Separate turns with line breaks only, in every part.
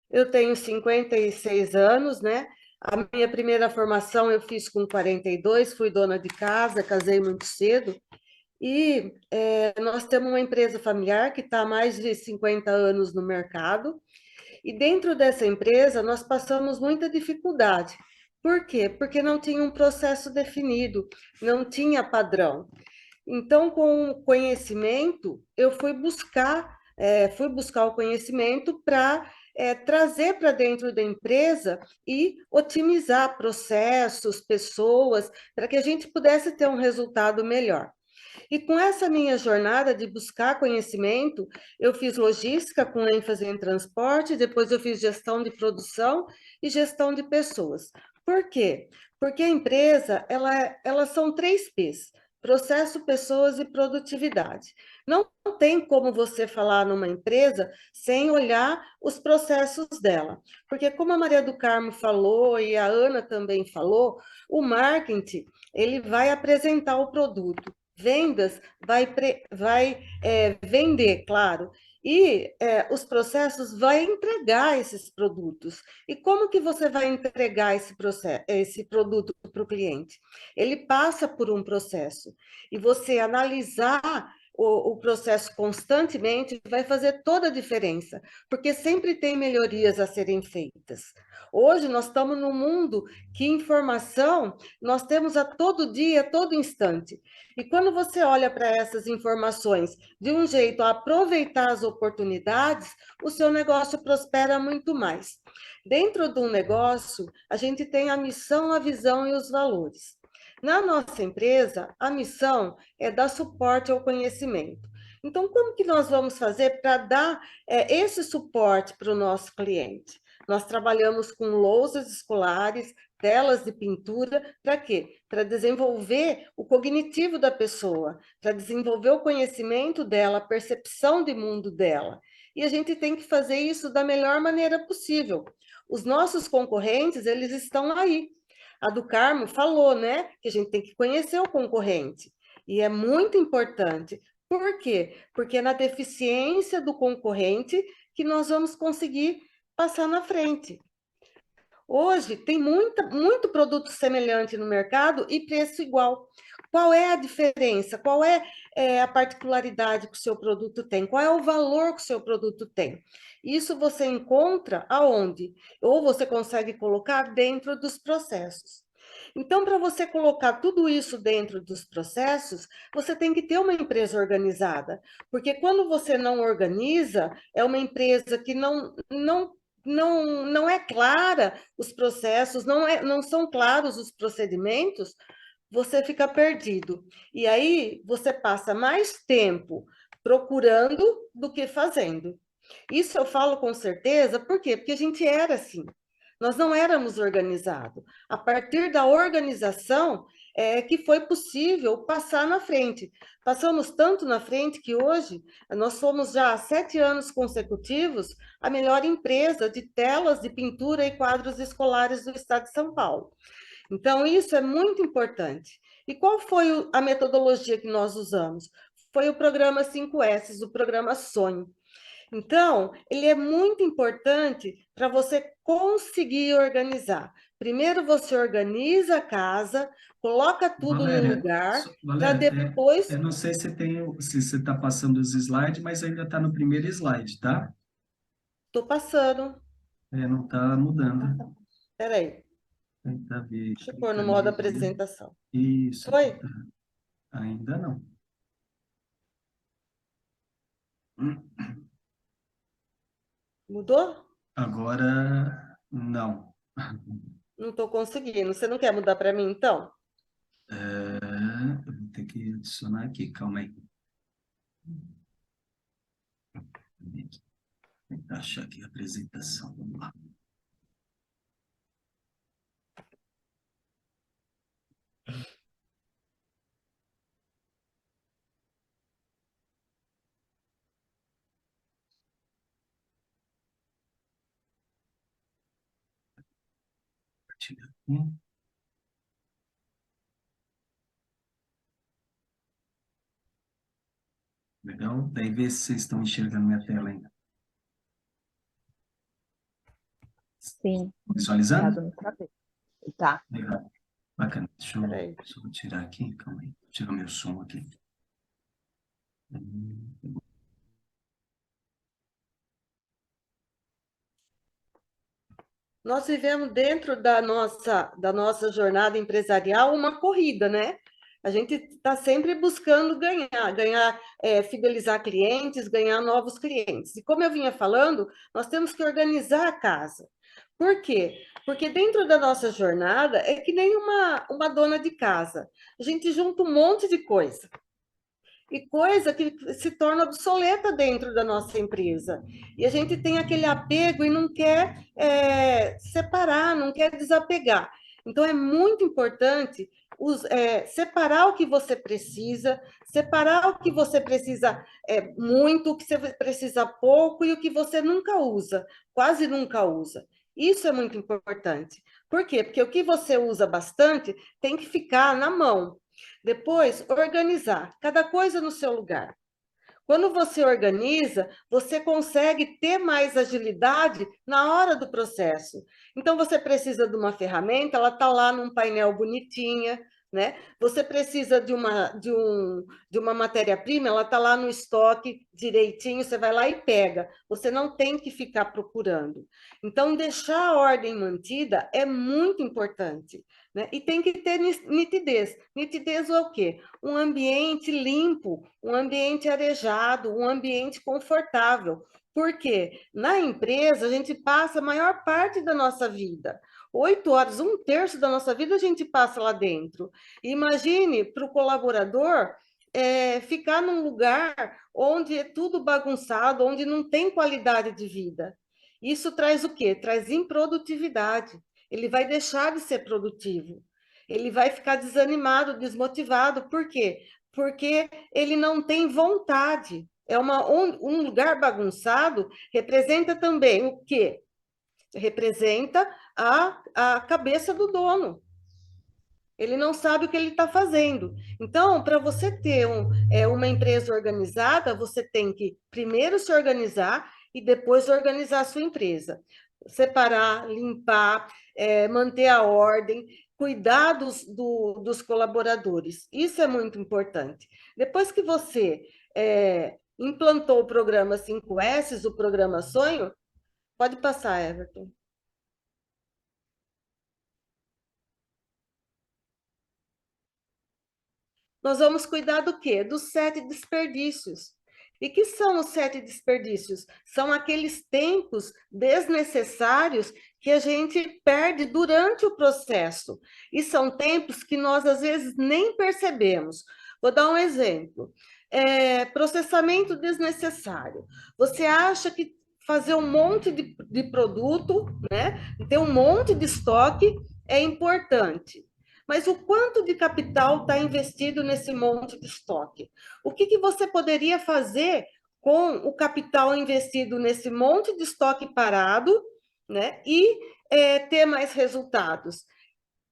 Eu tenho 56 anos, né? A minha primeira formação eu fiz com 42, fui dona de casa, casei muito cedo. E nós temos uma empresa familiar que está há mais de 50 anos no mercado. E dentro dessa empresa, nós passamos muita dificuldade. Por quê? Porque não tinha um processo definido, não tinha padrão. Então, com o conhecimento, eu fui buscar o conhecimento para trazer para dentro da empresa e otimizar processos, pessoas, para que a gente pudesse ter um resultado melhor. E com essa minha jornada de buscar conhecimento, eu fiz logística com ênfase em transporte, depois eu fiz gestão de produção e gestão de pessoas. Por quê? Porque a empresa, elas são três P's: processo, pessoas e produtividade. Não tem como você falar numa empresa sem olhar os processos dela. Porque como a Maria do Carmo falou e a Ana também falou, o marketing, ele vai apresentar o produto. Vendas vai vender, claro, e os processos vai entregar esses produtos. E como que você vai entregar esse produto para o cliente? Ele passa por um processo, e você analisar o processo constantemente vai fazer toda a diferença, porque sempre tem melhorias a serem feitas. Hoje nós estamos num mundo que informação nós temos a todo dia, a todo instante. E quando você olha para essas informações de um jeito a aproveitar as oportunidades, o seu negócio prospera muito mais. Dentro de um negócio, a gente tem a missão, a visão e os valores. Na nossa empresa, a missão é dar suporte ao conhecimento. Então, como que nós vamos fazer para dar esse suporte para o nosso cliente? Nós trabalhamos com louças escolares, telas de pintura, para quê? Para desenvolver o cognitivo da pessoa, para desenvolver o conhecimento dela, a percepção de mundo dela. E a gente tem que fazer isso da melhor maneira possível. Os nossos concorrentes, eles estão aí. A do Carmo falou, né, que a gente tem que conhecer o concorrente. E é muito importante. Por quê? Porque é na deficiência do concorrente que nós vamos conseguir passar na frente. Hoje tem muito produto semelhante no mercado e preço igual. Qual é a diferença? Qual é a particularidade que o seu produto tem? Qual é o valor que o seu produto tem? Isso você encontra aonde? Ou você consegue colocar dentro dos processos. Então, para você colocar tudo isso dentro dos processos, você tem que ter uma empresa organizada, porque quando você não organiza, é uma empresa que não é clara os processos, não são claros os procedimentos, você fica perdido. E aí você passa mais tempo procurando do que fazendo. Isso eu falo com certeza, por quê? Porque a gente era assim. Nós não éramos organizados. A partir da organização é que foi possível passar na frente. Passamos tanto na frente que hoje nós somos já há 7 anos consecutivos a melhor empresa de telas de pintura e quadros escolares do estado de São Paulo. Então, isso é muito importante. E qual foi a metodologia que nós usamos? Foi o programa 5S, o programa Sonho. Então, ele é muito importante para você conseguir organizar. Primeiro você organiza a casa, coloca tudo no lugar, para
Valéria,
depois.
eu não sei se você está passando os slides, mas ainda está no primeiro slide, tá?
Estou passando.
Não está mudando.
Peraí,
Tentar ver
deixa eu
aqui,
pôr no modo
cadê?
apresentação.
Isso aqui
Foi?
tá. Ainda não.
Mudou?
Agora, não.
Não estou conseguindo. Você não quer mudar para mim, então?
Eu vou ter que adicionar aqui, calma aí. Tentar achar aqui a apresentação. Vamos lá. Compartilhar aqui. Legal. Daí ver se vocês estão enxergando minha tela ainda.
Sim,
Visualizando?
tá dando pra ver. Tá.
Legal. Bacana. Deixa eu
Peraí.
só vou tirar aqui, calma aí. Vou tirar meu som aqui.
Nós vivemos dentro da nossa jornada empresarial uma corrida, né? A gente está sempre buscando ganhar, fidelizar clientes, ganhar novos clientes. E como eu vinha falando, nós temos que organizar a casa. Por quê? Porque dentro da nossa jornada é que nem uma dona de casa. A gente junta um monte de coisa e coisa que se torna obsoleta dentro da nossa empresa. E a gente tem aquele apego e não quer separar, não quer desapegar. Então, é muito importante separar o que você precisa, separar o que você precisa muito, o que você precisa pouco e o que você nunca usa, quase nunca usa. Isso é muito importante. Por quê? Porque o que você usa bastante tem que ficar na mão. Depois, organizar cada coisa no seu lugar. Quando você organiza, você consegue ter mais agilidade na hora do processo. Então, você precisa de uma ferramenta, ela está lá num painel bonitinha, né? Você precisa de uma matéria-prima, ela está lá no estoque direitinho, você vai lá e pega. Você não tem que ficar procurando. Então, deixar a ordem mantida é muito importante, né? E tem que ter nitidez. Nitidez é o quê? Um ambiente limpo, um ambiente arejado, um ambiente confortável. Porque na empresa a gente passa a maior parte da nossa vida. 8 horas, um terço da nossa vida a gente passa lá dentro. Imagine para o colaborador ficar num lugar onde é tudo bagunçado, onde não tem qualidade de vida. Isso traz o quê? Traz improdutividade. Ele vai deixar de ser produtivo. Ele vai ficar desanimado, desmotivado. Por quê? Porque ele não tem vontade. Um lugar bagunçado representa também o quê? Representa a cabeça do dono. Ele não sabe o que ele está fazendo. Então, para você ter uma empresa organizada, você tem que primeiro se organizar e depois organizar a sua empresa. Separar, limpar, manter a ordem, cuidar dos colaboradores. Isso é muito importante. Depois que você implantou o programa 5S, o programa Sonho, pode passar, Everton. Nós vamos cuidar do quê? Dos 7 desperdícios. E que são os 7 desperdícios? São aqueles tempos desnecessários que a gente perde durante o processo. E são tempos que nós, às vezes, nem percebemos. Vou dar um exemplo. Processamento desnecessário. Você acha que fazer um monte de produto, né, ter um monte de estoque é importante. Mas o quanto de capital está investido nesse monte de estoque? O que você poderia fazer com o capital investido nesse monte de estoque parado, né? E ter mais resultados?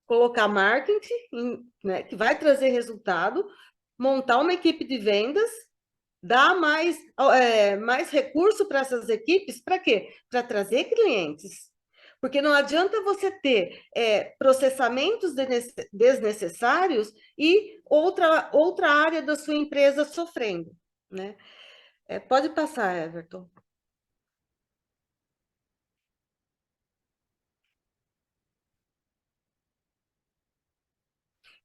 Colocar marketing, né, que vai trazer resultado, montar uma equipe de vendas, dar mais recurso para essas equipes, para quê? Para trazer clientes. Porque não adianta você ter processamentos desnecessários e outra área da sua empresa sofrendo, né? Pode passar, Everton.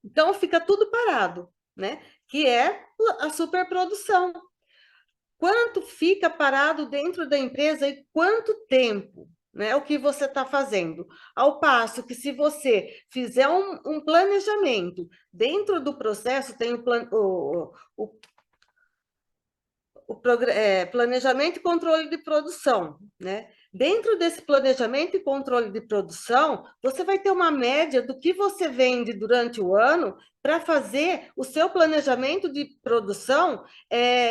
Então, fica tudo parado, né? Que é a superprodução. Quanto fica parado dentro da empresa e quanto tempo, né? O que você está fazendo. Ao passo que, se você fizer um planejamento dentro do processo, tem planejamento e controle de produção, né? Dentro desse planejamento e controle de produção, você vai ter uma média do que você vende durante o ano para fazer o seu planejamento de produção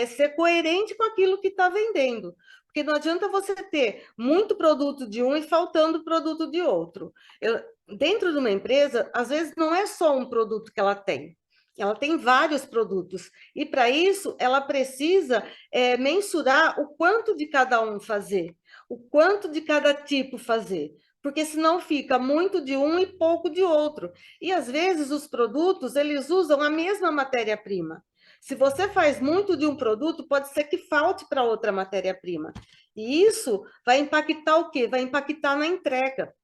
ser coerente com aquilo que está vendendo. Porque não adianta você ter muito produto de um e faltando produto de outro. Dentro de uma empresa, às vezes não é só um produto que ela tem vários produtos. E para isso, ela precisa mensurar o quanto de cada um fazer, o quanto de cada tipo fazer. porque senão fica muito de um e pouco de outro. E às vezes os produtos, eles usam a mesma matéria-prima. Se você faz muito de um produto, pode ser que falte para outra matéria-prima. E isso vai impactar o quê? Vai impactar na entrega.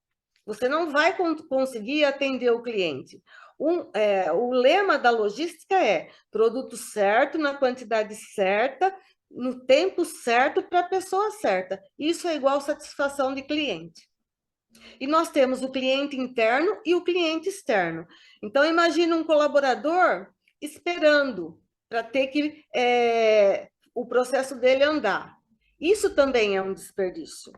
Você não vai conseguir atender o cliente. O lema da logística é produto certo, na quantidade certa, no tempo certo, para a pessoa certa. Isso é igual satisfação de cliente. E nós temos o cliente interno e o cliente externo. Então, imagine um colaborador esperando para ter que o processo dele andar. Isso também é um desperdício.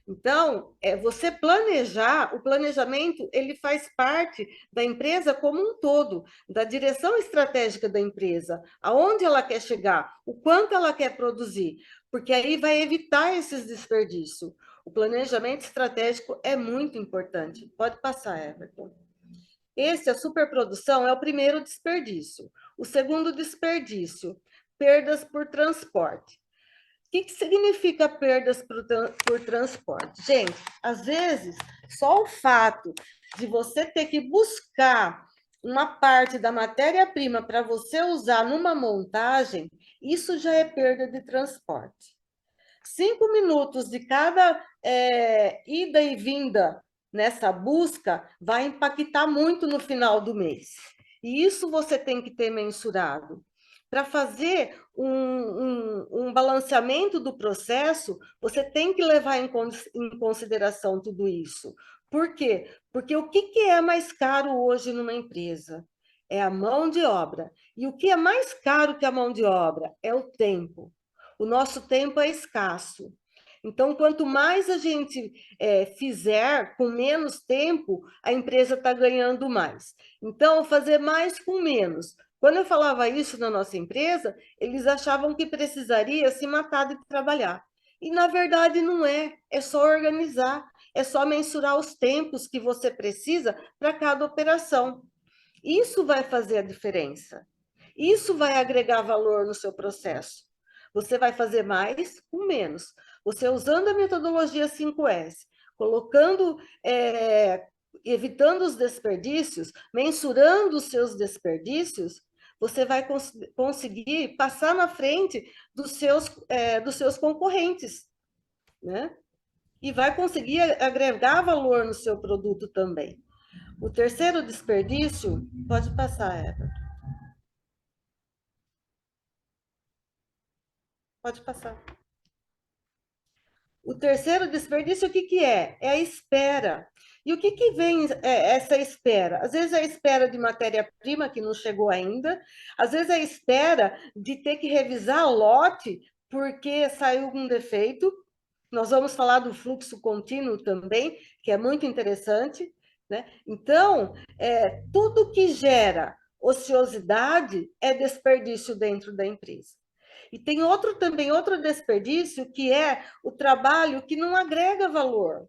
Então, você planejar, o planejamento, ele faz parte da empresa como um todo, da direção estratégica da empresa, aonde ela quer chegar, o quanto ela quer produzir, porque aí vai evitar esses desperdícios. O planejamento estratégico é muito importante. Pode passar, Everton. A superprodução, é o primeiro desperdício. O segundo desperdício, perdas por transporte. O que significa perdas por transporte? Gente, às vezes, só o fato de você ter que buscar uma parte da matéria-prima para você usar numa montagem, isso já é perda de transporte. 5 minutos de cada ida e vinda nessa busca vai impactar muito no final do mês. E isso você tem que ter mensurado. Para fazer um balanceamento do processo, você tem que levar em consideração tudo isso. Por quê? Porque o que é mais caro hoje numa empresa? É a mão de obra. E o que é mais caro que a mão de obra? É o tempo. O nosso tempo é escasso. Então, quanto mais a gente fizer com menos tempo, a empresa está ganhando mais. Então, fazer mais com menos. Quando eu falava isso na nossa empresa, eles achavam que precisaria se matar de trabalhar. E, na verdade, não é. É só organizar, é só mensurar os tempos que você precisa para cada operação. Isso vai fazer a diferença. Isso vai agregar valor no seu processo. Você vai fazer mais com menos. Você usando a metodologia 5S, colocando, evitando os desperdícios, mensurando os seus desperdícios, você vai conseguir passar na frente dos seus concorrentes, né? E vai conseguir agregar valor no seu produto também. O terceiro desperdício, pode passar, Eva. Pode passar. O terceiro desperdício, o que é? É a espera. E o que vem essa espera? Às vezes é a espera de matéria-prima que não chegou ainda, às vezes é a espera de ter que revisar lote porque saiu algum defeito. Nós vamos falar do fluxo contínuo também, que é muito interessante, né? Então, tudo que gera ociosidade é desperdício dentro da empresa. E tem outro desperdício, que é o trabalho que não agrega valor.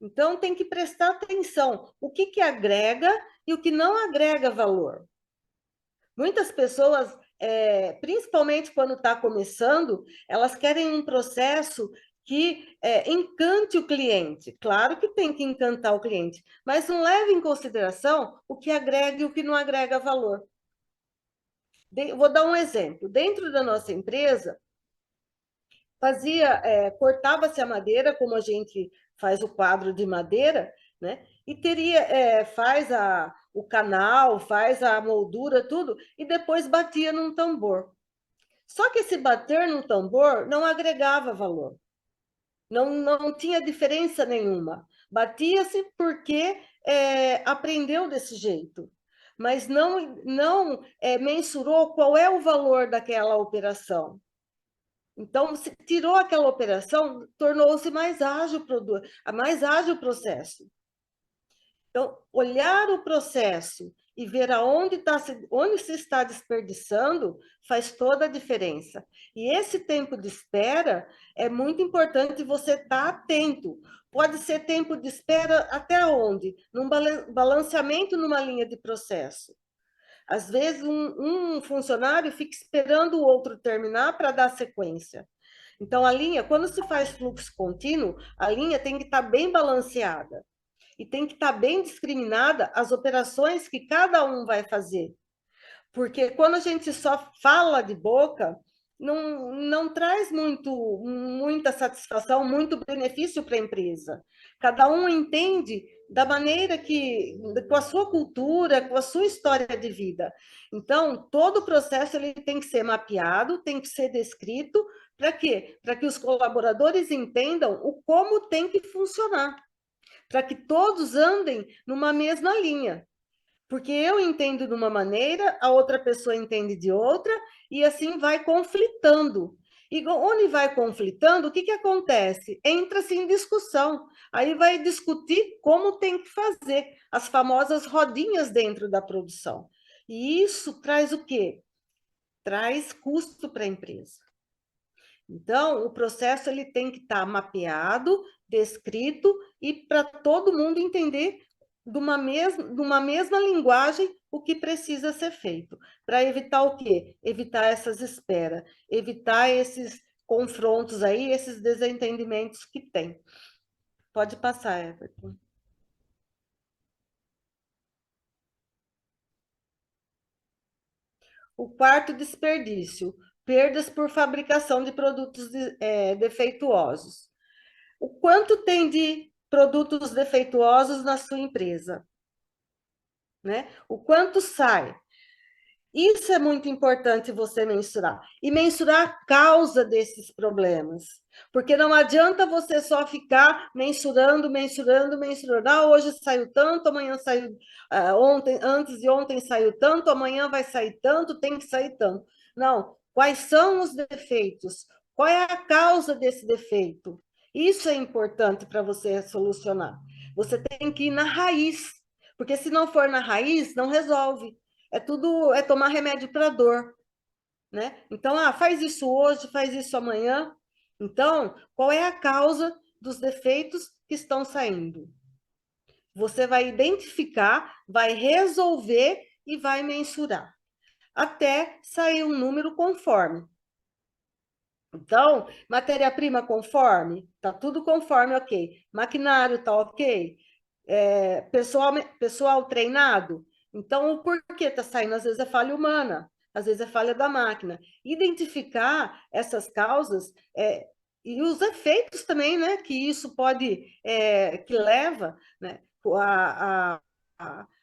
Então, tem que prestar atenção o que agrega e o que não agrega valor. Muitas pessoas, principalmente quando está começando, elas querem um processo que encante o cliente. Claro que tem que encantar o cliente, mas não leva em consideração o que agrega e o que não agrega valor. Vou dar um exemplo. Dentro da nossa empresa, cortava-se a madeira, como a gente faz o quadro de madeira, né? E faz o canal, faz a moldura, tudo, e depois batia num tambor. Só que esse bater no tambor não agregava valor. Não tinha diferença nenhuma. Batia-se porque aprendeu desse jeito, mas não mensurou qual é o valor daquela operação. Então, se tirou aquela operação, tornou-se mais ágil o processo. Então, olhar o processo e ver onde se está desperdiçando faz toda a diferença. E esse tempo de espera é muito importante você estar atento. Pode ser tempo de espera até onde? Num balanceamento numa linha de processo. Às vezes, um funcionário fica esperando o outro terminar para dar sequência. Então, a linha, quando se faz fluxo contínuo, a linha tem que estar bem balanceada e tem que estar bem discriminada as operações que cada um vai fazer. Porque quando a gente só fala de boca, não traz muita satisfação, muito benefício para a empresa. Cada um entende da maneira com a sua cultura, com a sua história de vida. Então, todo o processo ele tem que ser mapeado, tem que ser descrito, para quê? Para que os colaboradores entendam o como tem que funcionar, para que todos andem numa mesma linha. Porque eu entendo de uma maneira, a outra pessoa entende de outra, e assim vai conflitando. E onde vai conflitando, o que acontece? Entra-se em discussão. Aí vai discutir como tem que fazer as famosas rodinhas dentro da produção. E isso traz o quê? Traz custo para a empresa. Então, o processo ele tem que estar mapeado, descrito, e para todo mundo entender de uma mesma linguagem o que precisa ser feito. Para evitar o quê? Evitar essas esperas, evitar esses confrontos aí, esses desentendimentos que tem. Pode passar, Everton. O quarto desperdício, perdas por fabricação de produtos defeituosos. O quanto tem de produtos defeituosos na sua empresa, né? O quanto sai. Isso é muito importante você mensurar. E mensurar a causa desses problemas. Porque não adianta você só ficar mensurando. Ah, hoje saiu tanto, amanhã saiu... antes de ontem saiu tanto, amanhã vai sair tanto, tem que sair tanto. Não. Quais são os defeitos? Qual é a causa desse defeito? Isso é importante para você solucionar. Você tem que ir na raiz. Porque se não for na raiz, não resolve. É tomar remédio para dor, né? Então, faz isso hoje, faz isso amanhã. Então, qual é a causa dos defeitos que estão saindo? Você vai identificar, vai resolver e vai mensurar, até sair um número conforme. Então, matéria-prima conforme, tá tudo conforme, ok. Maquinário tá ok. Pessoal treinado. Então, o porquê está saindo? Às vezes é falha humana, às vezes é falha da máquina. Identificar essas causas e os efeitos também, né? Que isso pode, que leva, né?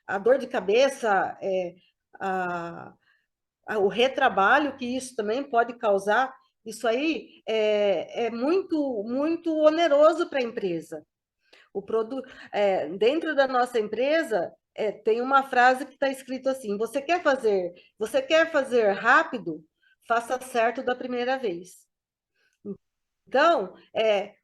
A dor de cabeça, o retrabalho que isso também pode causar. Isso aí é muito, muito oneroso para a empresa. Dentro da nossa empresa, tem uma frase que está escrito assim: você quer fazer rápido, faça certo da primeira vez. Então,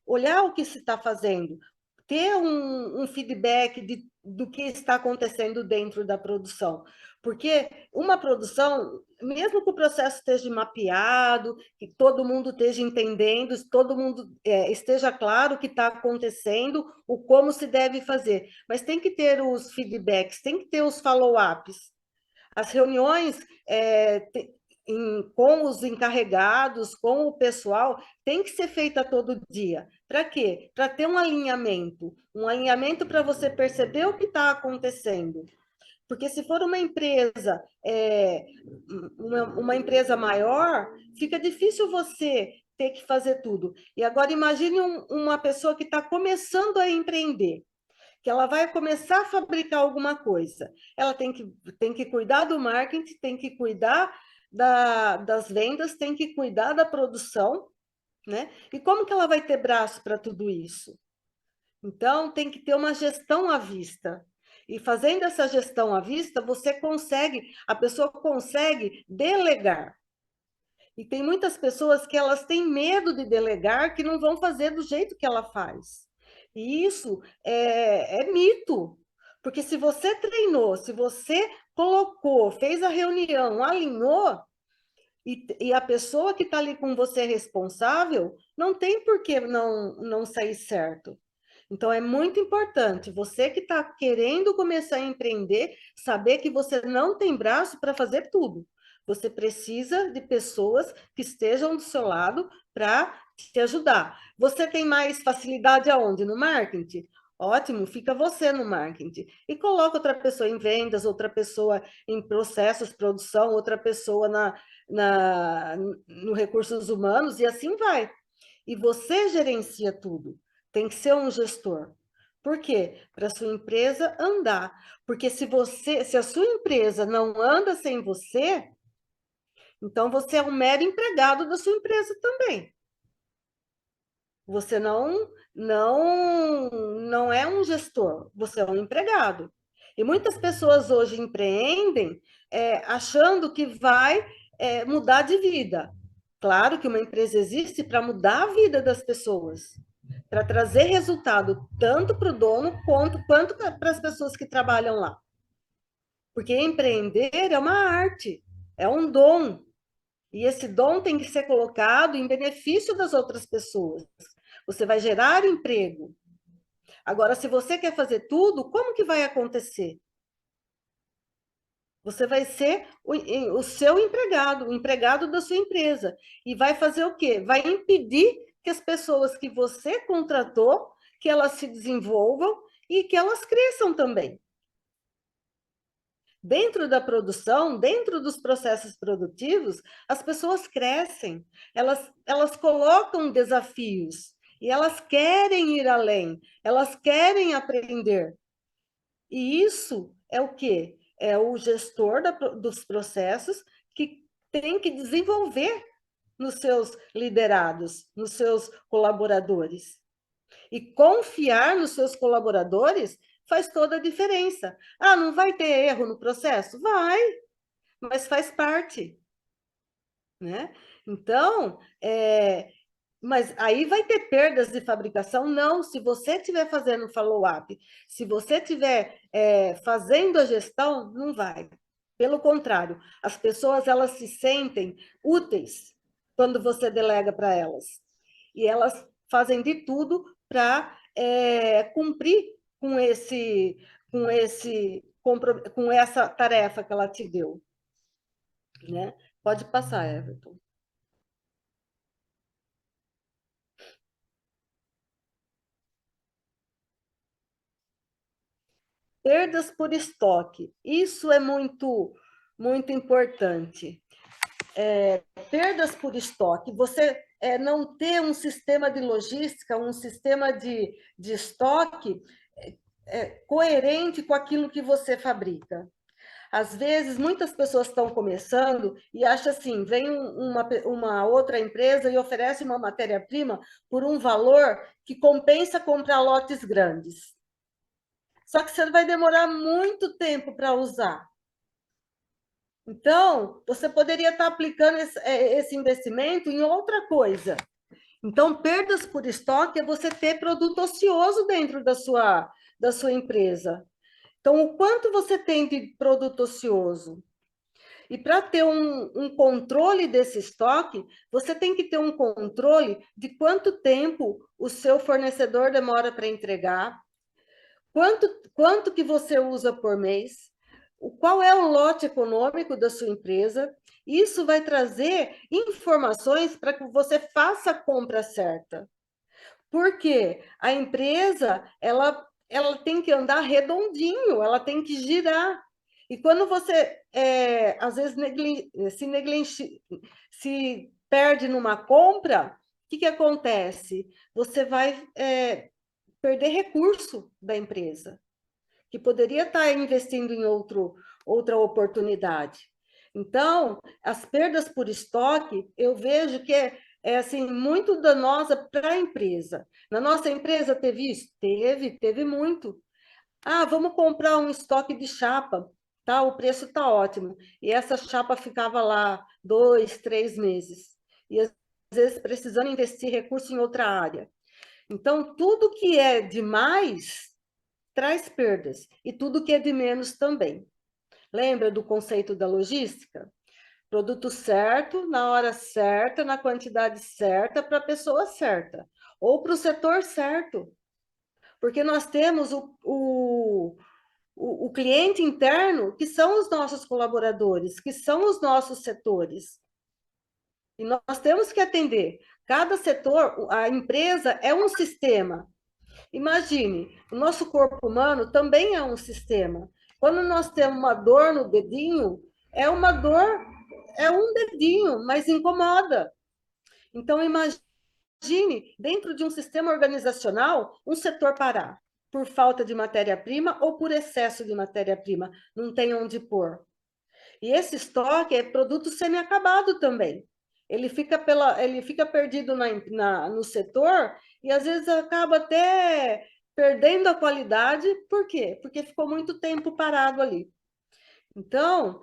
olhar o que se está fazendo, ter um feedback do que está acontecendo dentro da produção. Porque uma produção, mesmo que o processo esteja mapeado, que todo mundo esteja entendendo, todo mundo esteja claro o que está acontecendo, o como se deve fazer, mas tem que ter os feedbacks, tem que ter os follow-ups. As reuniões com os encarregados, com o pessoal, tem que ser feita todo dia. Para quê? Para ter um alinhamento para você perceber o que está acontecendo. Porque se for uma empresa, uma empresa maior, fica difícil você ter que fazer tudo. E agora imagine uma pessoa que está começando a empreender, que ela vai começar a fabricar alguma coisa. Ela tem que cuidar do marketing, tem que cuidar das vendas, tem que cuidar da produção, né? E como que ela vai ter braço para tudo isso? Então, tem que ter uma gestão à vista. E fazendo essa gestão à vista, a pessoa consegue delegar. E tem muitas pessoas que elas têm medo de delegar, que não vão fazer do jeito que ela faz. E isso é mito. Porque se você treinou, se você colocou, fez a reunião, alinhou, e a pessoa que está ali com você é responsável, não tem por que não sair certo. Então, é muito importante você que está querendo começar a empreender, saber que você não tem braço para fazer tudo. Você precisa de pessoas que estejam do seu lado para te ajudar. Você tem mais facilidade aonde? No marketing? Ótimo, fica você no marketing. E coloca outra pessoa em vendas, outra pessoa em processos, produção, outra pessoa no recursos humanos, e assim vai. E você gerencia tudo. Tem que ser um gestor. Por quê? Para a sua empresa andar. Porque se a sua empresa não anda sem você, então você é um mero empregado da sua empresa também. Você não é um gestor, você é um empregado. E muitas pessoas hoje empreendem achando que vai mudar de vida. Claro que uma empresa existe para mudar a vida das pessoas, para trazer resultado tanto para o dono quanto para as pessoas que trabalham lá. Porque empreender é uma arte, é um dom. E esse dom tem que ser colocado em benefício das outras pessoas. Você vai gerar emprego. Agora, se você quer fazer tudo, como que vai acontecer? Você vai ser o seu empregado, o empregado da sua empresa. E vai fazer o quê? Vai impedir que as pessoas que você contratou, que elas se desenvolvam e que elas cresçam também. Dentro da produção, dentro dos processos produtivos, as pessoas crescem, elas colocam desafios e elas querem ir além, elas querem aprender. E isso é o quê? É o gestor dos processos que tem que desenvolver nos seus liderados, nos seus colaboradores. E confiar nos seus colaboradores faz toda a diferença. Ah, não vai ter erro no processo? Vai, mas faz parte, né? Então, mas aí vai ter perdas de fabricação? Não, se você estiver fazendo follow-up, se você estiver fazendo a gestão, não vai. Pelo contrário, as pessoas elas se sentem úteis quando você delega para elas. E elas fazem de tudo para cumprir com essa tarefa que ela te deu, né? Pode passar, Everton. Perdas por estoque. Isso é muito importante. Perdas por estoque. Você não ter um sistema de logística, um sistema de estoque coerente com aquilo que você fabrica. Às vezes, muitas pessoas estão começando e acham assim, vem uma outra empresa e oferece uma matéria-prima por um valor que compensa comprar lotes grandes. Só que você vai demorar muito tempo para usar. Então, você poderia estar aplicando esse investimento em outra coisa. Então, perdas por estoque é você ter produto ocioso dentro da sua empresa. Então, o quanto você tem de produto ocioso? E para ter um controle desse estoque, você tem que ter um controle de quanto tempo o seu fornecedor demora para entregar, quanto que você usa por mês, qual é o lote econômico da sua empresa. Isso vai trazer informações para que você faça a compra certa. Porque a empresa, ela tem que andar redondinho, ela tem que girar. E quando você, às vezes, se perde numa compra, o que acontece? Você vai perder recurso da empresa, que poderia estar investindo em outra oportunidade. Então, as perdas por estoque, eu vejo que é assim, muito danosa para a empresa. Na nossa empresa teve isso? Teve muito. Ah, vamos comprar um estoque de chapa, tá? O preço tá ótimo. E essa chapa ficava lá 2, 3 meses. E às vezes precisando investir recurso em outra área. Então, tudo que é demais traz perdas, e tudo que é de menos também. Lembra do conceito da logística? Produto certo, na hora certa, na quantidade certa, para a pessoa certa, ou para o setor certo. Porque nós temos o cliente interno, que são os nossos colaboradores, que são os nossos setores. E nós temos que atender. Cada setor, a empresa é um sistema. Imagine, o nosso corpo humano também é um sistema. Quando nós temos uma dor no dedinho, é uma dor, é um dedinho, mas incomoda. Então, imagine, dentro de um sistema organizacional, um setor parar por falta de matéria-prima ou por excesso de matéria-prima, não tem onde pôr. E esse estoque é produto semi-acabado também. Ele fica perdido no setor e às vezes acaba até perdendo a qualidade. Por quê? Porque ficou muito tempo parado ali. Então,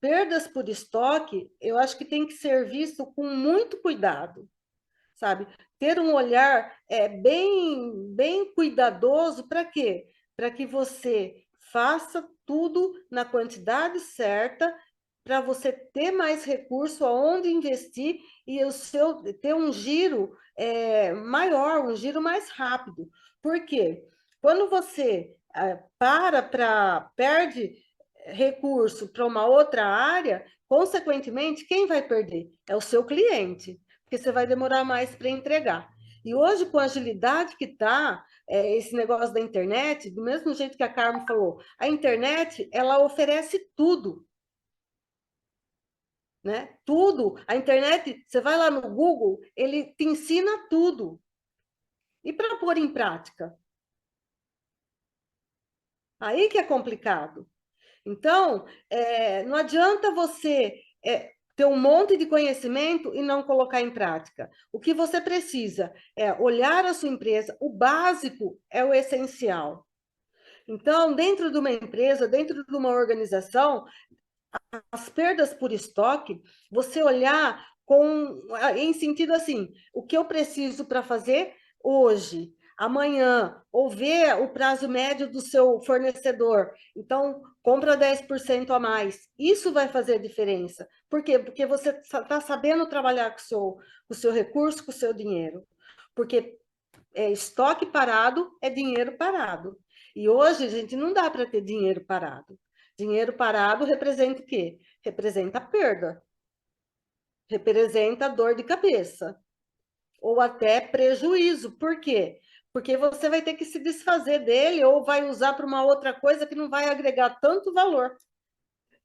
perdas por estoque, eu acho que tem que ser visto com muito cuidado, sabe? Ter um olhar bem cuidadoso para quê? Para que você faça tudo na quantidade certa, para você ter mais recurso aonde investir e ter um giro maior, um giro mais rápido. Por quê? Quando você perde recurso para uma outra área, consequentemente, quem vai perder? É o seu cliente, porque você vai demorar mais para entregar. E hoje, com a agilidade que está, esse negócio da internet, do mesmo jeito que a Carmen falou, a internet, ela oferece tudo, né? Tudo. A internet, você vai lá no Google, ele te ensina tudo. E para pôr em prática? Aí que é complicado. Então, não adianta você ter um monte de conhecimento e não colocar em prática. O que você precisa é olhar a sua empresa, o básico é o essencial. Então, dentro de uma empresa, dentro de uma organização, as perdas por estoque, você olhar em sentido assim, o que eu preciso para fazer hoje, amanhã, ou ver o prazo médio do seu fornecedor. Então, compra 10% a mais. Isso vai fazer diferença. Por quê? Porque você está sabendo trabalhar com o seu recurso, com o seu dinheiro. Porque estoque parado é dinheiro parado. E hoje, gente, não dá para ter dinheiro parado. Dinheiro parado representa o quê? Representa perda, representa dor de cabeça, ou até prejuízo. Por quê? Porque você vai ter que se desfazer dele ou vai usar para uma outra coisa que não vai agregar tanto valor.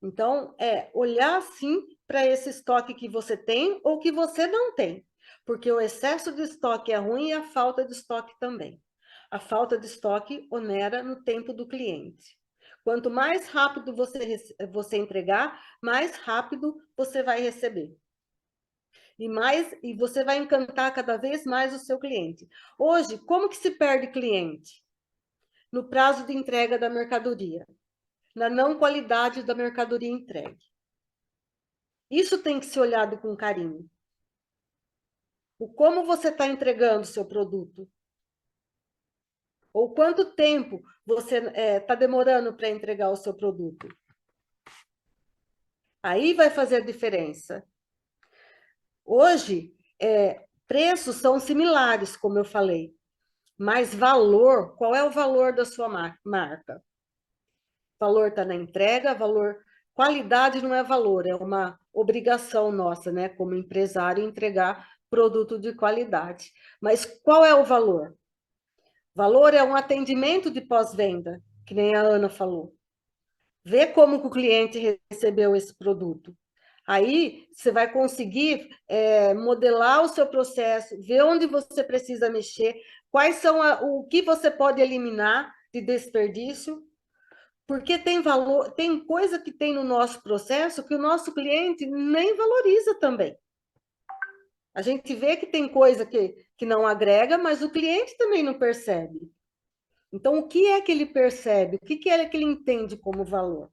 Então, olhar sim para esse estoque que você tem ou que você não tem. Porque o excesso de estoque é ruim e a falta de estoque também. A falta de estoque onera no tempo do cliente. Quanto mais rápido você entregar, mais rápido você vai receber. E você vai encantar cada vez mais o seu cliente. Hoje, como que se perde cliente? No prazo de entrega da mercadoria, na não qualidade da mercadoria entregue. Isso tem que ser olhado com carinho. O como você está entregando o seu produto. Ou quanto tempo você está demorando para entregar o seu produto. Aí vai fazer diferença. Hoje, preços são similares, como eu falei. Mas valor, qual é o valor da sua marca? Valor está na entrega, qualidade não é valor, é uma obrigação nossa, né, como empresário, entregar produto de qualidade. Mas qual é o valor? Valor é um atendimento de pós-venda, que nem a Ana falou. Ver como que o cliente recebeu esse produto. Aí você vai conseguir modelar o seu processo, ver onde você precisa mexer, quais são o que você pode eliminar de desperdício, porque tem valor, tem coisa que tem no nosso processo que o nosso cliente nem valoriza também. A gente vê que tem coisa que não agrega, mas o cliente também não percebe. Então, o que é que ele percebe? O que é que ele entende como valor?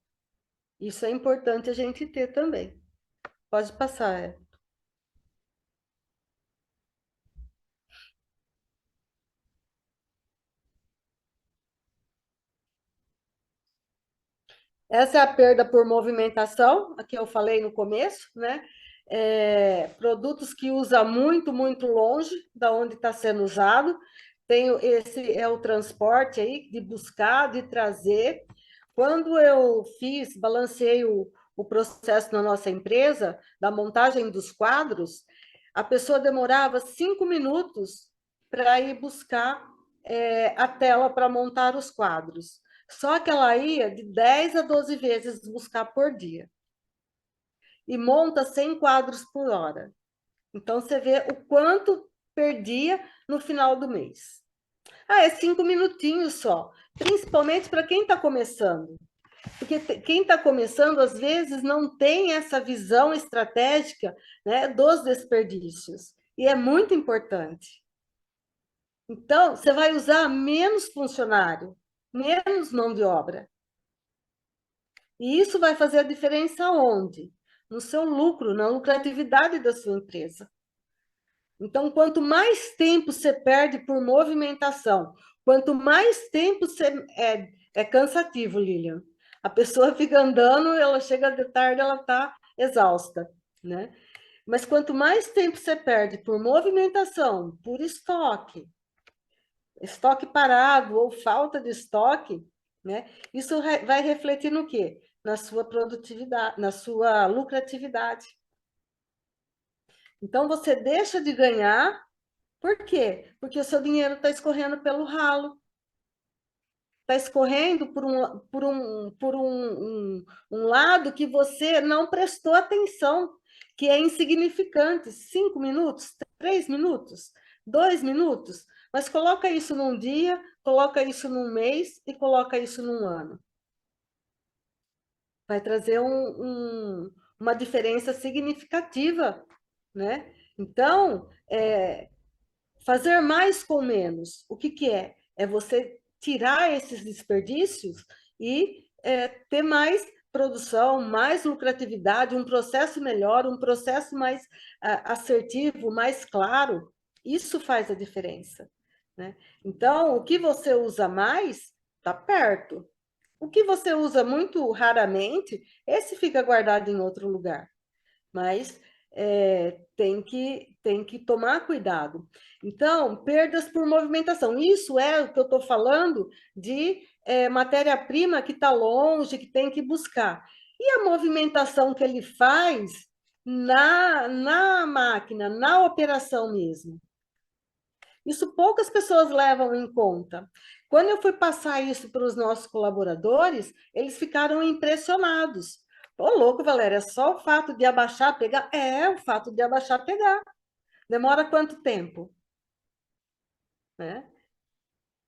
Isso é importante a gente ter também. Pode passar. Essa é a perda por movimentação, a que eu falei no começo, né? Produtos que usa muito longe da onde está sendo usado. Esse é o transporte aí, de buscar, de trazer. Quando eu balancei o processo na nossa empresa, da montagem dos quadros, a pessoa demorava 5 minutos para ir buscar a tela para montar os quadros. Só que ela ia de 10 a 12 vezes buscar por dia. E monta 100 quadros por hora. Então, você vê o quanto perdia no final do mês. Ah, é 5 minutinhos só. Principalmente para quem está começando. Porque quem está começando, às vezes, não tem essa visão estratégica, né, dos desperdícios. E é muito importante. Então, você vai usar menos funcionário, menos mão de obra. E isso vai fazer a diferença onde? No seu lucro, na lucratividade da sua empresa. Então, quanto mais tempo você perde por movimentação, quanto mais tempo você... É cansativo, Lilian. A pessoa fica andando, ela chega de tarde, ela está exausta, né? Mas quanto mais tempo você perde por movimentação, por estoque parado ou falta de estoque, né? Isso vai refletir no quê? Na sua produtividade, na sua lucratividade. Então, você deixa de ganhar, por quê? Porque o seu dinheiro está escorrendo pelo ralo. Está escorrendo por um lado que você não prestou atenção, que é insignificante. 5 minutos, 3 minutos, 2 minutos. Mas coloca isso num dia, coloca isso num mês e coloca isso num ano. Vai trazer uma diferença significativa, né? Então, fazer mais com menos, o que que é? É você tirar esses desperdícios e ter mais produção, mais lucratividade, um processo melhor, um processo mais assertivo, mais claro. Isso faz a diferença, né? Então, o que você usa mais, está perto. O que você usa muito raramente, esse fica guardado em outro lugar. Mas tem que tomar cuidado. Então, perdas por movimentação. Isso é o que eu estou falando de matéria-prima que está longe, que tem que buscar. E a movimentação que ele faz na máquina, na operação mesmo. Isso poucas pessoas levam em conta. Quando eu fui passar isso para os nossos colaboradores, eles ficaram impressionados. Ô, louco, Valéria, é só o fato de abaixar, pegar? É, o fato de abaixar, pegar. Demora quanto tempo? Né?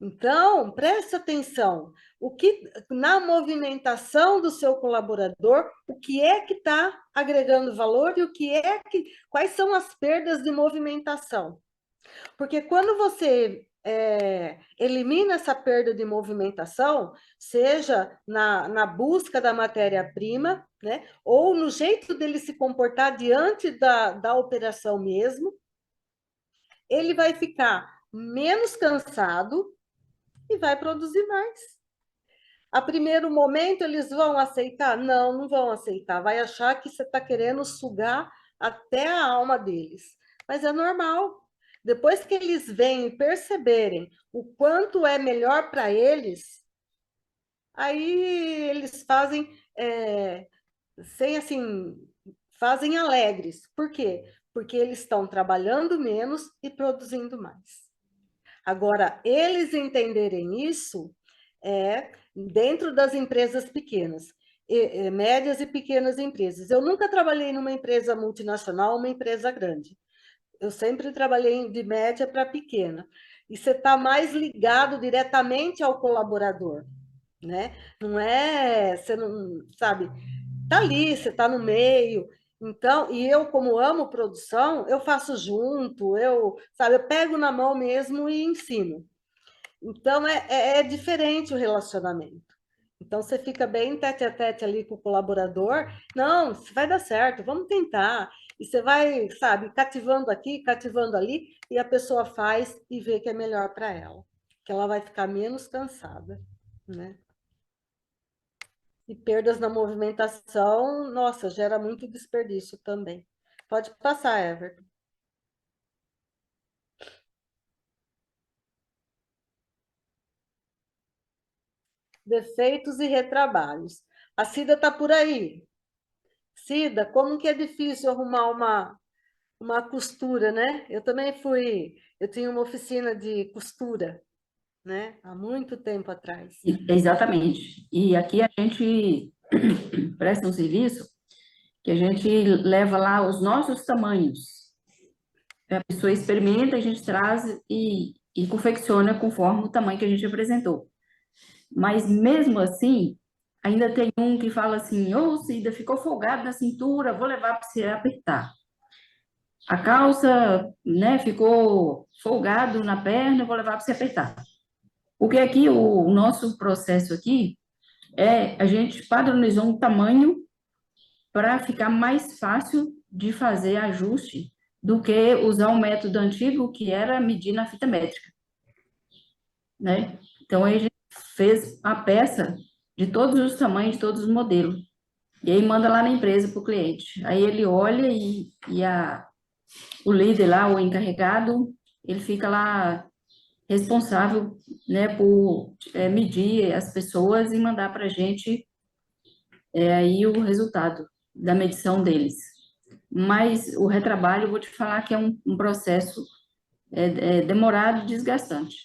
Então, preste atenção. O que, na movimentação do seu colaborador, o que é que está agregando valor e quais são as perdas de movimentação? Porque quando você elimina essa perda de movimentação, seja na busca da matéria-prima, né, ou no jeito dele se comportar diante da operação mesmo, ele vai ficar menos cansado e vai produzir mais. A primeiro momento, eles vão aceitar? Não, não vão aceitar. Vai achar que você está querendo sugar até a alma deles. Mas é normal. Depois que eles vêm e perceberem o quanto é melhor para eles, aí eles fazem, sem assim, fazem alegres. Por quê? Porque eles estão trabalhando menos e produzindo mais. Agora, eles entenderem isso dentro das empresas pequenas, médias e pequenas empresas. Eu nunca trabalhei numa empresa multinacional, uma empresa grande. Eu sempre trabalhei de média para pequena. E você está mais ligado diretamente ao colaborador, né? Não é, você não, sabe, tá ali, você está no meio. Então, e eu, como amo produção, eu faço junto, sabe, eu pego na mão mesmo e ensino. Então, é diferente o relacionamento. Então, você fica bem tete a tete ali com o colaborador. Não, vai dar certo, vamos tentar. E você vai, sabe, cativando aqui, cativando ali, e a pessoa faz e vê que é melhor para ela. Que ela vai ficar menos cansada, né? E perdas na movimentação, nossa, gera muito desperdício também. Pode passar, Everton. Defeitos e retrabalhos. A Cida está por aí. Cida, como que é difícil arrumar uma costura, né? Eu tinha uma oficina de costura, né? Há muito tempo atrás.
Exatamente. E aqui a gente presta um serviço que a gente leva lá os nossos tamanhos. A pessoa experimenta, a gente traz e confecciona conforme o tamanho que a gente apresentou. Mas mesmo assim, ainda tem um que fala assim: ô Cida, ficou folgado na cintura, vou levar para você apertar. A calça, né, ficou folgado na perna, vou levar para você apertar. Porque aqui o nosso processo aqui a gente padronizou um tamanho para ficar mais fácil de fazer ajuste do que usar o método antigo, que era medir na fita métrica, né? Então, aí a gente fez a peça de todos os tamanhos, de todos os modelos. E aí manda lá na empresa para o cliente. Aí ele olha o líder lá, o encarregado, ele fica lá responsável, né, por medir as pessoas e mandar para a gente aí o resultado da medição deles. Mas o retrabalho, eu vou te falar que é um processo demorado e desgastante.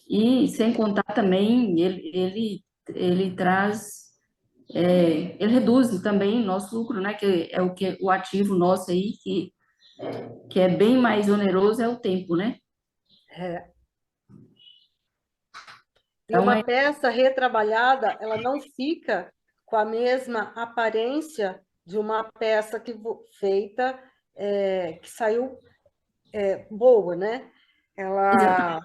E sem contar também, ele traz, ele reduz também nosso lucro, né? Que é o ativo nosso aí, que é bem mais oneroso, é o tempo, né?
É. E
Então,
uma peça retrabalhada, ela não fica com a mesma aparência de uma peça feita, que saiu boa, né? Ela,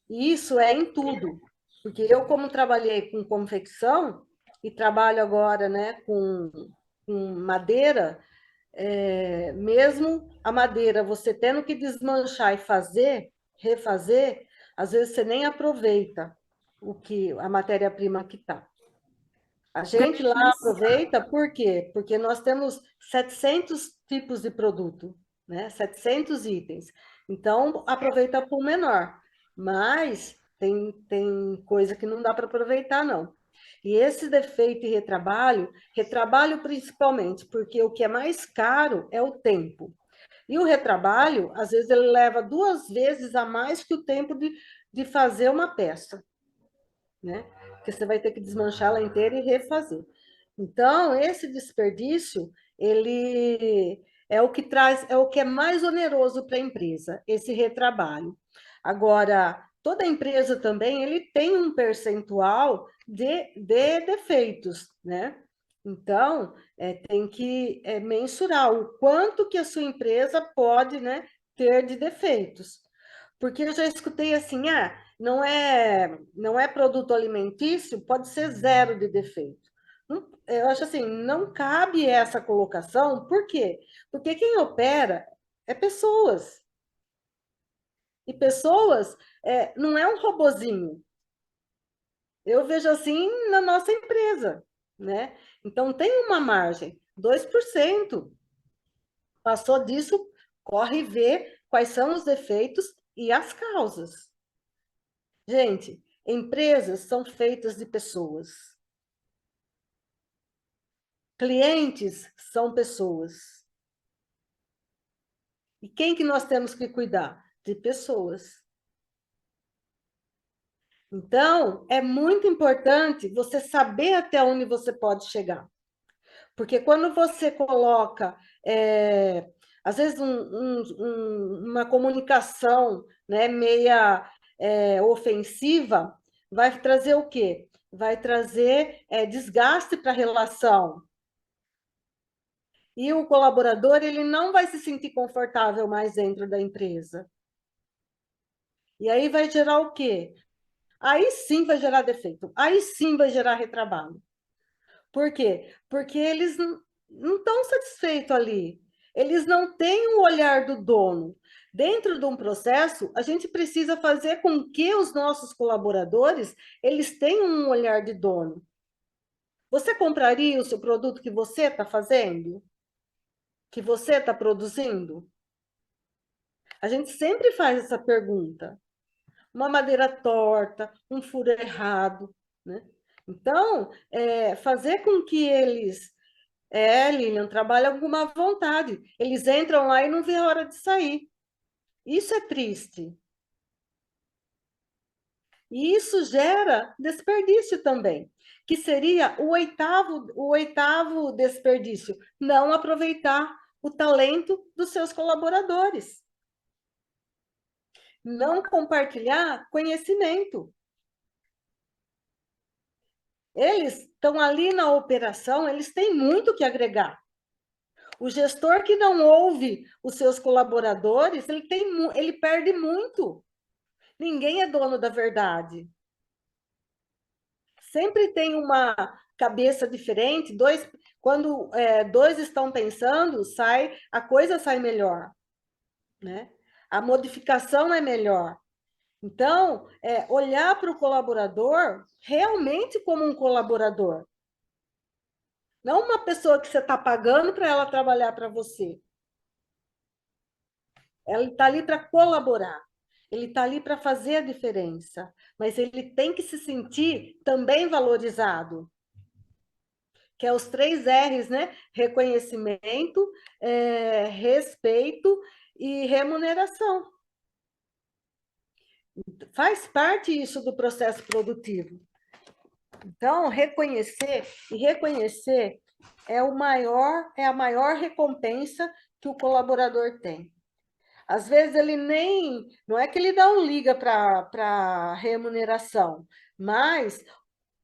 isso é em tudo, porque eu, como trabalhei com confecção e trabalho agora, né, com madeira, mesmo a madeira, você tendo que desmanchar e refazer, às vezes você nem aproveita a matéria-prima que está. A gente lá aproveita, por quê? Porque nós temos 700 tipos de produto, né? 700 itens. Então, aproveita por menor. Mas tem coisa que não dá para aproveitar, não. E esse defeito e retrabalho principalmente, porque o que é mais caro é o tempo. E o retrabalho, às vezes, ele leva 2 vezes a mais que o tempo de fazer uma peça, né? Porque você vai ter que desmanchar ela inteira e refazer. Então, esse desperdício, ele é o que traz, é o que é mais oneroso para a empresa, esse retrabalho. Agora, toda empresa também, ele tem um percentual de defeitos, né? Então, tem que mensurar o quanto que a sua empresa pode, né, ter de defeitos. Porque eu já escutei assim, não é produto alimentício, pode ser zero de defeito. Eu acho assim, não cabe essa colocação, por quê? Porque quem opera é pessoas. E pessoas não é um robozinho. Eu vejo assim na nossa empresa, né? Então tem uma margem, 2%. Passou disso, corre e vê quais são os defeitos e as causas. Gente, empresas são feitas de pessoas. Clientes são pessoas. E quem que nós temos que cuidar? De pessoas. Então, é muito importante você saber até onde você pode chegar. Porque quando você coloca, às vezes, uma comunicação, né, meia ofensiva, vai trazer o quê? Vai trazer desgaste para a relação. E o colaborador, ele não vai se sentir confortável mais dentro da empresa. E aí vai gerar o quê? Aí sim vai gerar defeito. Aí sim vai gerar retrabalho. Por quê? Porque eles não estão satisfeitos ali. Eles não têm o olhar do dono. Dentro de um processo, a gente precisa fazer com que os nossos colaboradores, eles tenham um olhar de dono. Você compraria o seu produto que você está fazendo? Que você está produzindo? A gente sempre faz essa pergunta. Uma madeira torta, um furo errado, né? Então, fazer com que eles Lilian, trabalham com má vontade. Eles entram lá e não vê a hora de sair. Isso é triste. E isso gera desperdício também, que seria o oitavo desperdício, não aproveitar o talento dos seus colaboradores, não compartilhar conhecimento. Eles estão ali na operação, eles têm muito que agregar. O gestor que não ouve os seus colaboradores, ele perde muito. Ninguém é dono da verdade. Sempre tem uma cabeça diferente, quando dois estão pensando, a coisa sai melhor, né? A modificação é melhor. Então, olhar para o colaborador realmente como um colaborador. Não uma pessoa que você está pagando para ela trabalhar para você. Ela está ali para colaborar. Ele está ali para fazer a diferença. Mas ele tem que se sentir também valorizado. Que é os 3 R's, né? Reconhecimento, respeito e remuneração. Faz parte isso do processo produtivo. Então, reconhecer é a maior recompensa que o colaborador tem. Às vezes ele não é que ele não liga para a remuneração, mas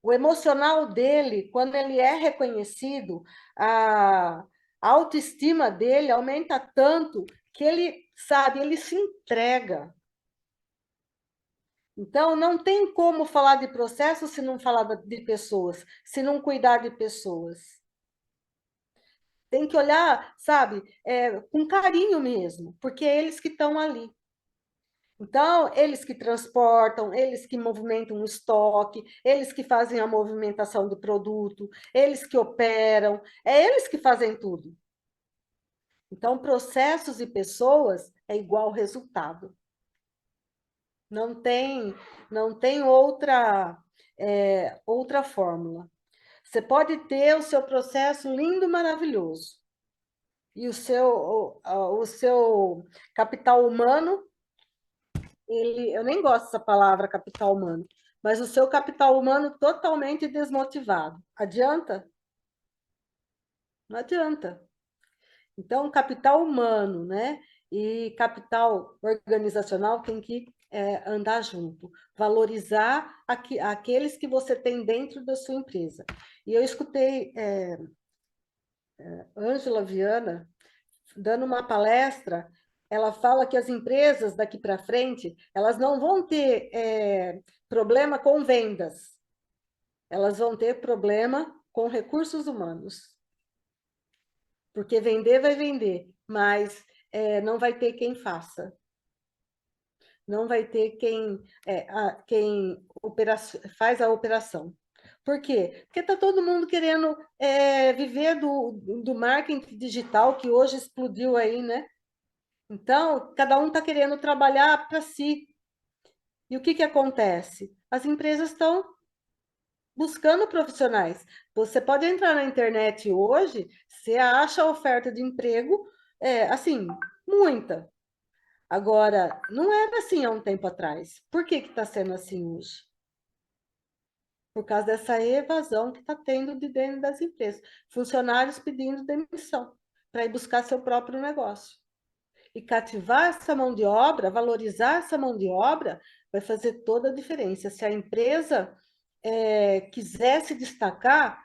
o emocional dele, quando ele é reconhecido, a autoestima dele aumenta tanto que ele, sabe, ele se entrega. Então, não tem como falar de processo se não falar de pessoas, se não cuidar de pessoas. Tem que olhar, sabe, com carinho mesmo, porque é eles que estão ali. Então, eles que transportam, eles que movimentam o estoque, eles que fazem a movimentação do produto, eles que operam, é eles que fazem tudo. Então, processos e pessoas é igual resultado. Não tem outra fórmula. Você pode ter o seu processo lindo, maravilhoso, e o seu capital humano, eu nem gosto dessa palavra capital humano, mas o seu capital humano totalmente desmotivado. Adianta? Não adianta. Então, capital humano, né? E capital organizacional tem que andar junto, valorizar aqueles que você tem dentro da sua empresa. E eu escutei Ângela Viana dando uma palestra, ela fala que as empresas daqui para frente, elas não vão ter problema com vendas, elas vão ter problema com recursos humanos. Porque vender vai vender, mas não vai ter quem faça. Não vai ter quem faz a operação. Por quê? Porque está todo mundo querendo viver do marketing digital, que hoje explodiu aí, né? Então, cada um está querendo trabalhar para si. E o que acontece? As empresas estão buscando profissionais. Você pode entrar na internet hoje, você acha oferta de emprego, assim, muita. Agora, não era assim há um tempo atrás. Por que está sendo assim hoje? Por causa dessa evasão que está tendo de dentro das empresas. Funcionários pedindo demissão para ir buscar seu próprio negócio. E cativar essa mão de obra, valorizar essa mão de obra, vai fazer toda a diferença. Se a empresa quiser se destacar,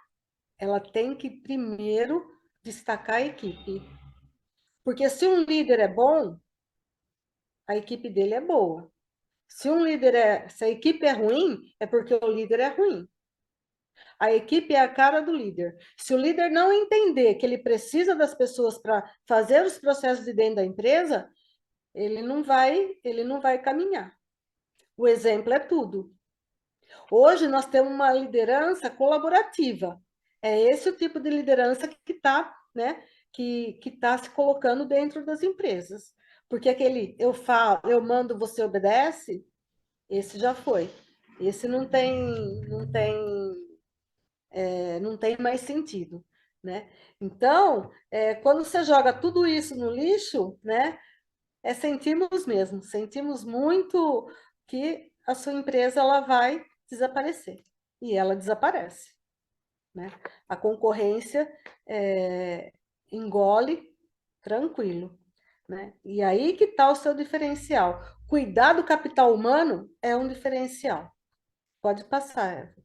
ela tem que primeiro destacar a equipe. Porque se um líder é bom, a equipe dele é boa. Se a equipe é ruim, é porque o líder é ruim. A equipe é a cara do líder. Se o líder não entender que ele precisa das pessoas para fazer os processos de dentro da empresa, ele não vai caminhar. O exemplo é tudo. Hoje nós temos uma liderança colaborativa. É esse o tipo de liderança que está, né, que está se colocando dentro das empresas. Porque aquele eu falo, eu mando, você obedece, esse já foi. Esse não tem mais sentido. né? Então, quando você joga tudo isso no lixo, né, sentimos mesmo, sentimos muito que a sua empresa ela vai desaparecer. E ela desaparece, né? A concorrência engole tranquilo, né? E aí que está o seu diferencial. Cuidar do capital humano é um diferencial. Pode passar, Eva.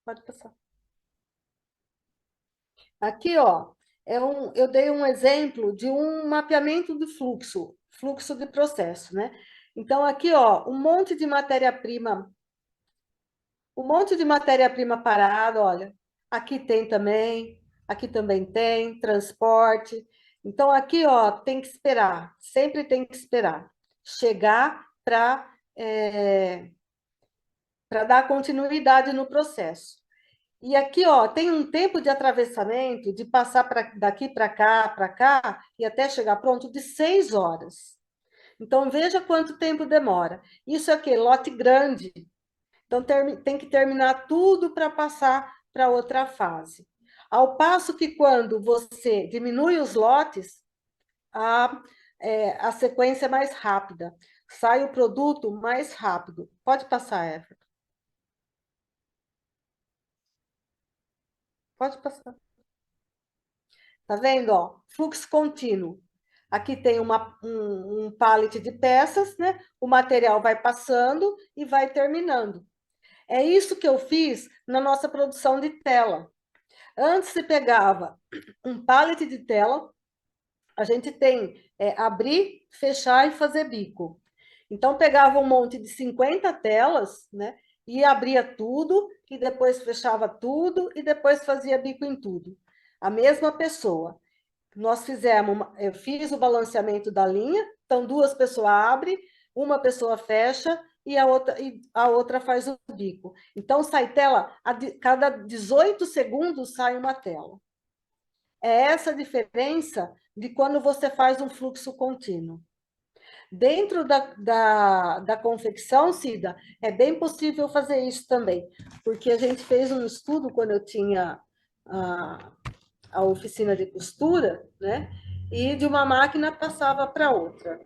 Pode passar. Aqui, ó, eu dei um exemplo de um mapeamento do fluxo, fluxo de processo, né? Então, aqui, ó, um monte de matéria-prima parada, olha. Aqui também tem, transporte. Então, aqui, ó, tem que esperar, sempre tem que esperar chegar para dar continuidade no processo. E aqui, ó, tem um tempo de atravessamento, de passar daqui para cá, e até chegar pronto, de 6 horas. Então, veja quanto tempo demora. Isso aqui, lote grande. Então, tem que terminar tudo para passar para outra fase. Ao passo que, quando você diminui os lotes, a sequência é mais rápida. Sai o produto mais rápido. Pode passar, Everton. Pode passar. Tá vendo? Ó, fluxo contínuo. Aqui tem um pallet de peças, né? O material vai passando e vai terminando. É isso que eu fiz na nossa produção de tela. Antes se pegava um pallet de tela, a gente tem abrir, fechar e fazer bico. Então, pegava um monte de 50 telas, né? E abria tudo, e depois fechava tudo, e depois fazia bico em tudo. A mesma pessoa. Eu fiz o balanceamento da linha, então 2 pessoas abrem, uma pessoa fecha e a outra faz o bico. Então, sai tela, cada 18 segundos sai uma tela. É essa a diferença de quando você faz um fluxo contínuo. Dentro da confecção, Cida, é bem possível fazer isso também, porque a gente fez um estudo quando eu tinha a oficina de costura, né? E de uma máquina passava para outra.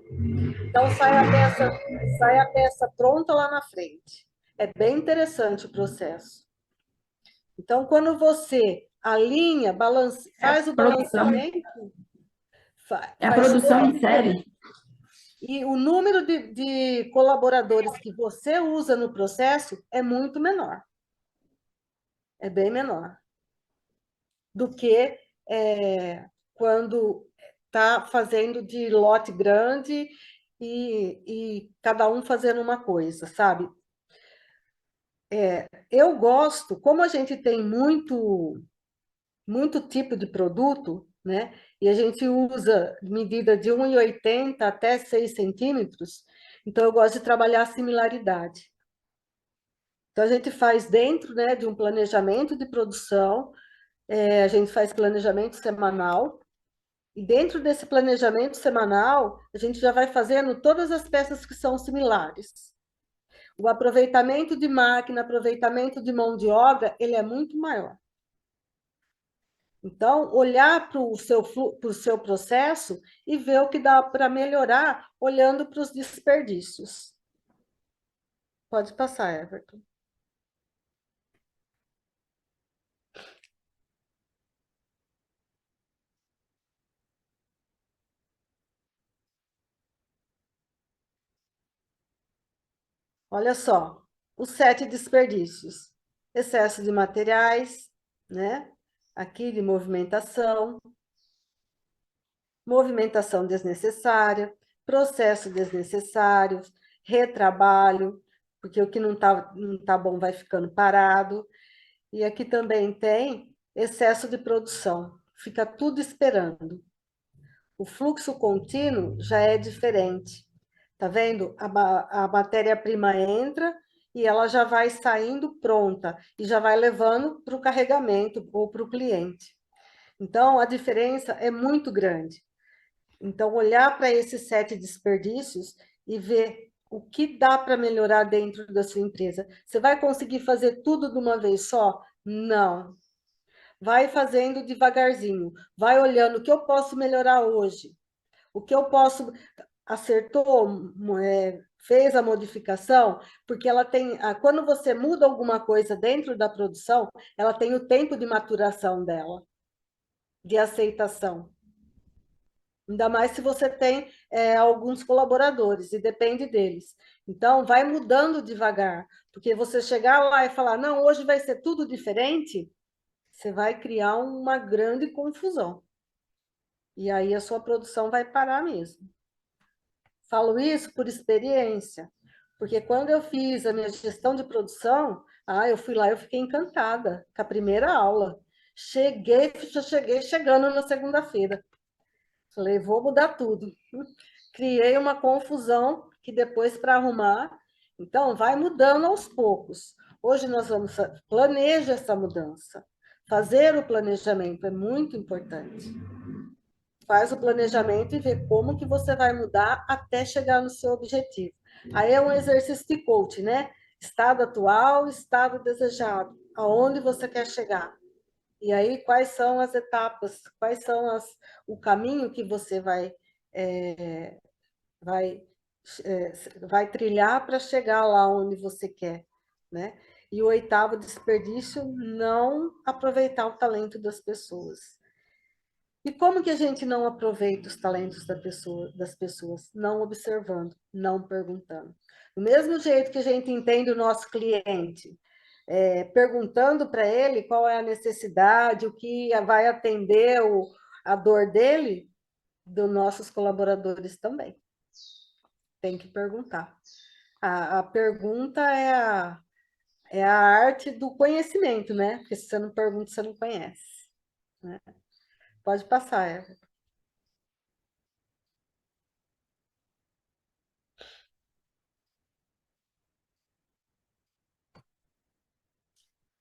Então sai a peça pronta lá na frente. É bem interessante o processo. Então, quando você alinha, faz o balanceamento,
É a
faz
produção
todo
em série.
e o número de colaboradores que você usa no processo é muito menor. É bem menor do que quando está fazendo de lote grande e cada um fazendo uma coisa, sabe? Eu gosto, como a gente tem muito tipo de produto, né? E a gente usa medida de 1,80 até 6 centímetros, então eu gosto de trabalhar a similaridade. Então, a gente faz dentro, né, de um planejamento de produção, a gente faz planejamento semanal, e dentro desse planejamento semanal, a gente já vai fazendo todas as peças que são similares. O aproveitamento de máquina, aproveitamento de mão de obra, ele é muito maior. Então, olhar para o seu processo e ver o que dá para melhorar, olhando para os desperdícios. Pode passar, Everton. Olha só, os 7 desperdícios. Excesso de materiais, né? Aqui de movimentação desnecessária, processo desnecessário, retrabalho, porque o que não tá bom vai ficando parado. E aqui também tem excesso de produção, fica tudo esperando. O fluxo contínuo já é diferente. Tá vendo? A matéria-prima entra e ela já vai saindo pronta e já vai levando para o carregamento ou para o cliente. Então, a diferença é muito grande. Então, olhar para esses 7 desperdícios e ver o que dá para melhorar dentro da sua empresa. Você vai conseguir fazer tudo de uma vez só? Não. Vai fazendo devagarzinho, vai olhando o que eu posso melhorar hoje, o que eu posso... Acertou, fez a modificação, porque ela tem... Quando você muda alguma coisa dentro da produção, ela tem o tempo de maturação dela, de aceitação. Ainda mais se você tem alguns colaboradores, e depende deles. Então, vai mudando devagar, porque você chegar lá e falar, não, hoje vai ser tudo diferente, você vai criar uma grande confusão. E aí a sua produção vai parar mesmo. Falo isso por experiência, porque quando eu fiz a minha gestão de produção, eu fui lá, eu fiquei encantada com a primeira aula. Já cheguei chegando na segunda-feira. Falei, vou mudar tudo. Criei uma confusão que depois para arrumar. Então, vai mudando aos poucos. Hoje nós vamos planejar essa mudança. Fazer o planejamento é muito importante. Faz o planejamento e vê como que você vai mudar até chegar no seu objetivo. Aí é um exercício de coach, né? Estado atual, estado desejado. Aonde você quer chegar? E aí, quais são as etapas, quais são o caminho que você vai, vai trilhar para chegar lá onde você quer, né? E o oitavo desperdício, não aproveitar o talento das pessoas. E como que a gente não aproveita os talentos das pessoas? Não observando, não perguntando. Do mesmo jeito que a gente entende o nosso cliente, perguntando para ele qual é a necessidade, o que vai atender a dor dele, dos nossos colaboradores também. Tem que perguntar. A pergunta é a arte do conhecimento, né? Porque se você não pergunta, você não conhece. Né? Pode passar, Eva.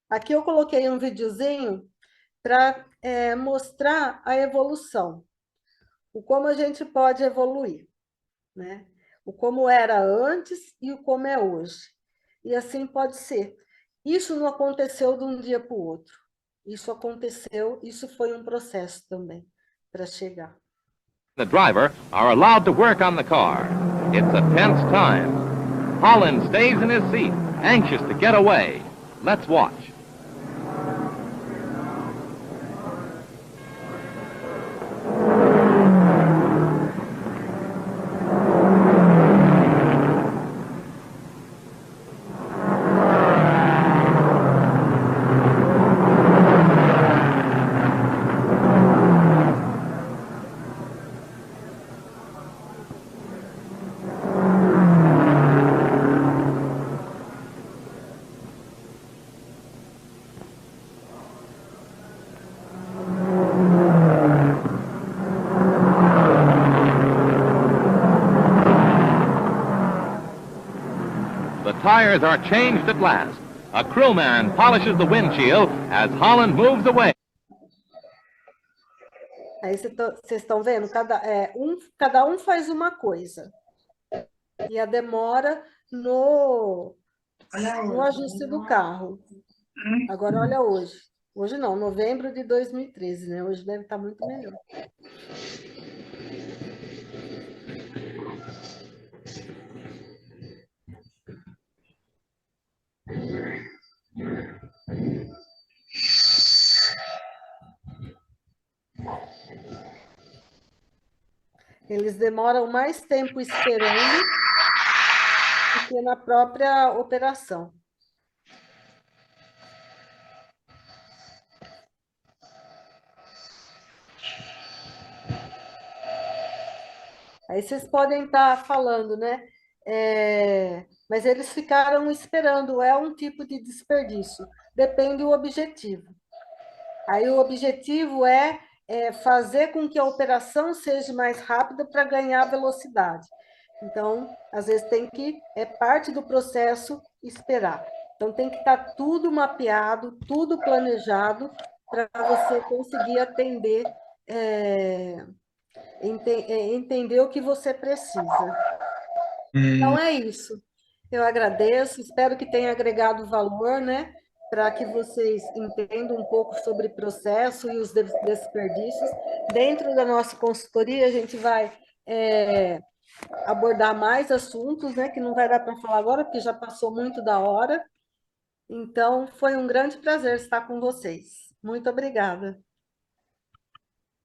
Aqui eu coloquei um videozinho para mostrar a evolução, o como a gente pode evoluir, né? O como era antes e o como é hoje. E assim pode ser. Isso não aconteceu de um dia para o outro. Isso aconteceu, isso foi um processo também para chegar.
The driver are allowed to work on the car. It's a tense time. Holland stays in his seat, anxious to get away. Let's watch. The tires are changed at last. A crewman polishes the windshield as Holland moves away.
Aí vocês estão vendo, cada um faz uma coisa. E a demora no ajuste do carro. Agora, olha hoje. Hoje não, novembro de 2013, né? Hoje deve estar muito melhor. Eles demoram mais tempo esperando do que na própria operação. Aí vocês podem estar falando, né? Mas eles ficaram esperando, é um tipo de desperdício. Depende do objetivo. Aí o objetivo é fazer com que a operação seja mais rápida para ganhar velocidade. Então, às vezes é parte do processo esperar. Então, tem que estar tudo mapeado, tudo planejado para você conseguir atender, entender o que você precisa. Então é isso. Eu agradeço, espero que tenha agregado valor, né? Para que vocês entendam um pouco sobre o processo e os desperdícios. Dentro da nossa consultoria, a gente vai abordar mais assuntos, né? Que não vai dar para falar agora, porque já passou muito da hora. Então, foi um grande prazer estar com vocês. Muito obrigada.